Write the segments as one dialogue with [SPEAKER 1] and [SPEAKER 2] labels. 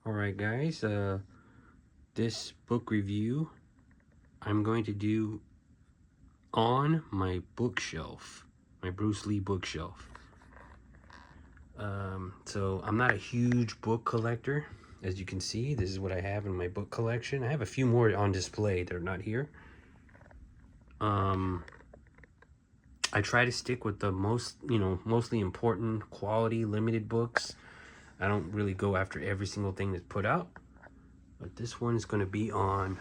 [SPEAKER 1] Alright guys, this book review I'm going to do on my bookshelf, my Bruce Lee bookshelf. So I'm not a huge book collector. As you can see, this is what I have in my book collection. I have a few more on display that are not here. I try to stick with the mostly important quality limited books. I don't really go after every single thing that's put out. But this one is going to be on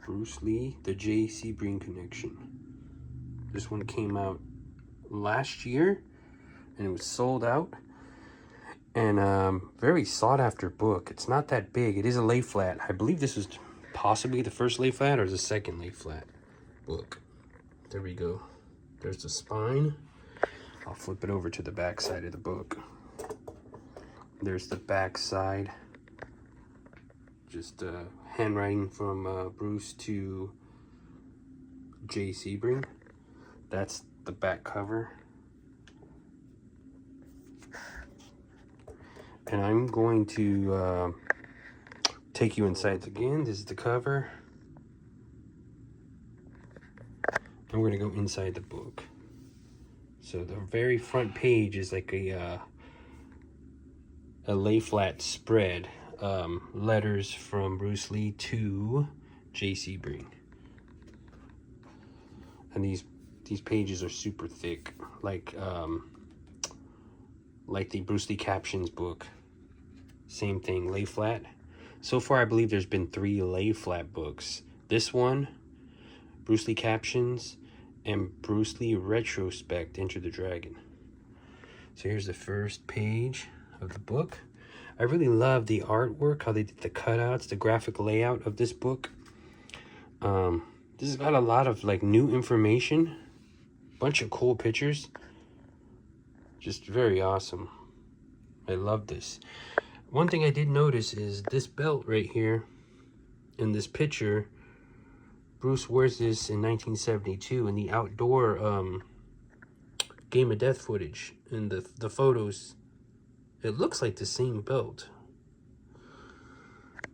[SPEAKER 1] Bruce Lee, the Sebring Connection. This one came out last year, and it was sold out. And very sought after book. It's not that big. It is a lay flat. I believe this was possibly the first lay flat or the second lay flat book. There we go. There's the spine. I'll flip it over to the back side of the book. There's the back side. Just handwriting from Bruce to J. Sebring. That's the back cover. And I'm going to take you inside again. This is the cover. And we're going to go inside the book. So the very front page is like a lay flat spread. Letters from Bruce Lee to J. Sebring. And these pages are super thick, like the Bruce Lee Captions book. Same thing, lay flat. So far, I believe there's been 3 lay flat books. This one, Bruce Lee Captions, and Bruce Lee Retrospect, Enter the Dragon. So here's the first page of the book. I really love the artwork, how they did the cutouts, the graphic layout of this book. This has got a lot of like new information, bunch of cool pictures. Just very awesome. I love this. One thing I did notice is this belt right here in this picture. Bruce wears this in 1972 in the outdoor Game of Death footage. In the photos, it looks like the same belt.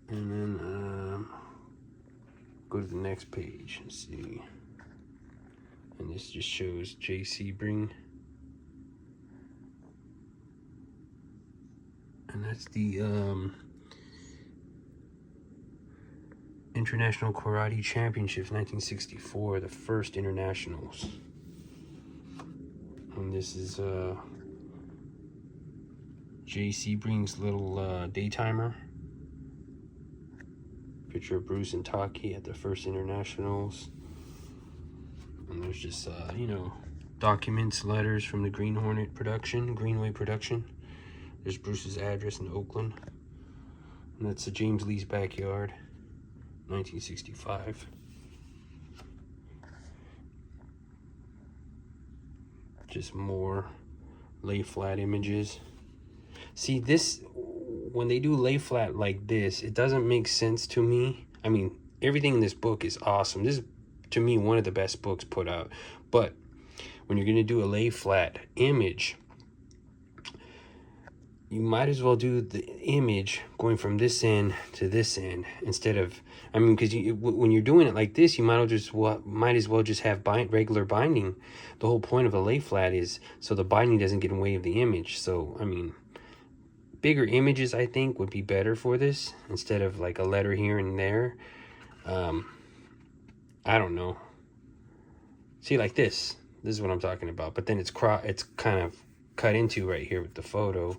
[SPEAKER 1] And then go to the next page and see. And this just shows J. Sebring. And that's the International Karate Championships 1964, the first internationals. And this is J. Sebring's little daytimer. Picture of Bruce and Taki at the first internationals. And there's just documents, letters from the Greenway production. There's Bruce's address in Oakland. And that's James Lee's backyard, 1965. Just more lay flat images. See, this, when they do lay flat like this, it doesn't make sense to me. I mean, everything in this book is awesome. This is, to me, one of the best books put out. But when you're going to do a lay flat image, you might as well do the image going from this end to this end instead of, I mean, because when you're doing it like this, you might as well just have regular binding. The whole point of a lay flat is so the binding doesn't get in the way of the image. So, I mean, bigger images, I think, would be better for this instead of like a letter here and there. I don't know. See, like this. This is what I'm talking about. But then it's kind of cut into right here with the photo.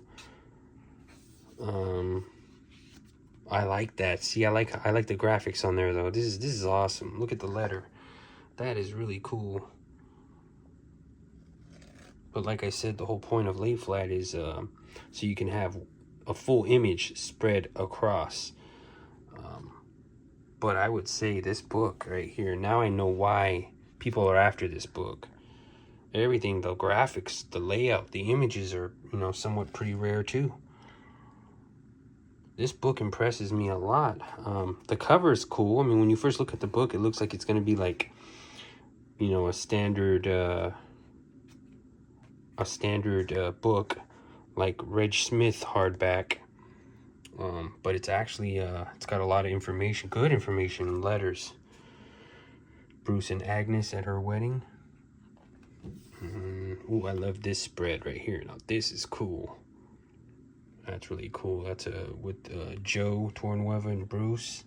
[SPEAKER 1] I like that. See, I like the graphics on there though. This is awesome. Look at the letter. That is really cool. But like I said, the whole point of lay flat is so you can have a full image spread across. But I would say this book right here, now I know why people are after this book. Everything, the graphics, the layout, the images are, somewhat pretty rare too. This book impresses me a lot. The cover is cool. I mean, when you first look at the book, it looks like it's going to be like, a standard book, like Reg Smith hardback. But it's actually, it's got a lot of information, good information, letters. Bruce and Agnes at her wedding. Ooh, I love this spread right here. Now this is cool. That's really cool. That's with Joe Tornueva and Bruce.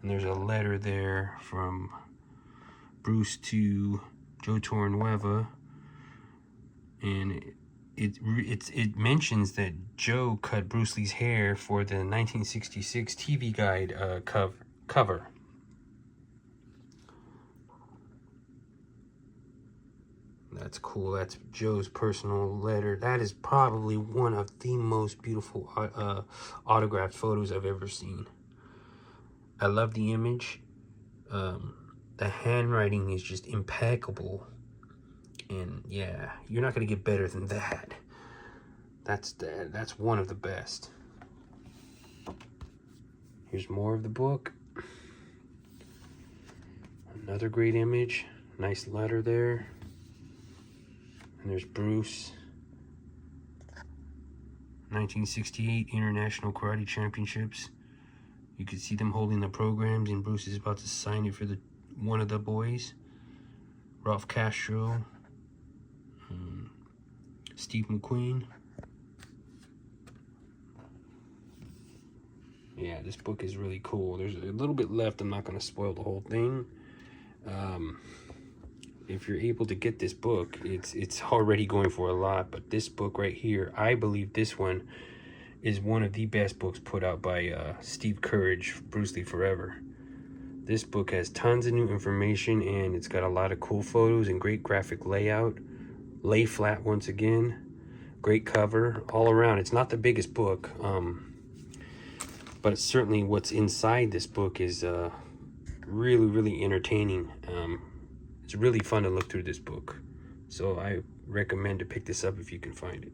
[SPEAKER 1] And there's a letter there from Bruce to Joe Tornueva. And it mentions that Joe cut Bruce Lee's hair for the 1966 TV Guide cover. That's cool. That's Joe's personal letter. That is probably one of the most beautiful autographed photos I've ever seen. I love the image. The handwriting is just impeccable. And yeah, you're not going to get better than that. That's one of the best. Here's more of the book. Another great image. Nice letter there. And there's Bruce. 1968 International Karate Championships. You can see them holding the programs, and Bruce is about to sign it for one of the boys. Ralph Castro. Steve McQueen. Yeah, this book is really cool. There's a little bit left. I'm not going to spoil the whole thing. If you're able to get this book, it's already going for a lot. But this book right here, I believe this one is one of the best books put out by Steve Courage, Bruce Lee Forever. This book has tons of new information, and it's got a lot of cool photos and great graphic layout. Lay flat once again. Great cover all around. It's not the biggest book, but certainly what's inside this book is really, really entertaining. It's really fun to look through this book. So I recommend to pick this up if you can find it.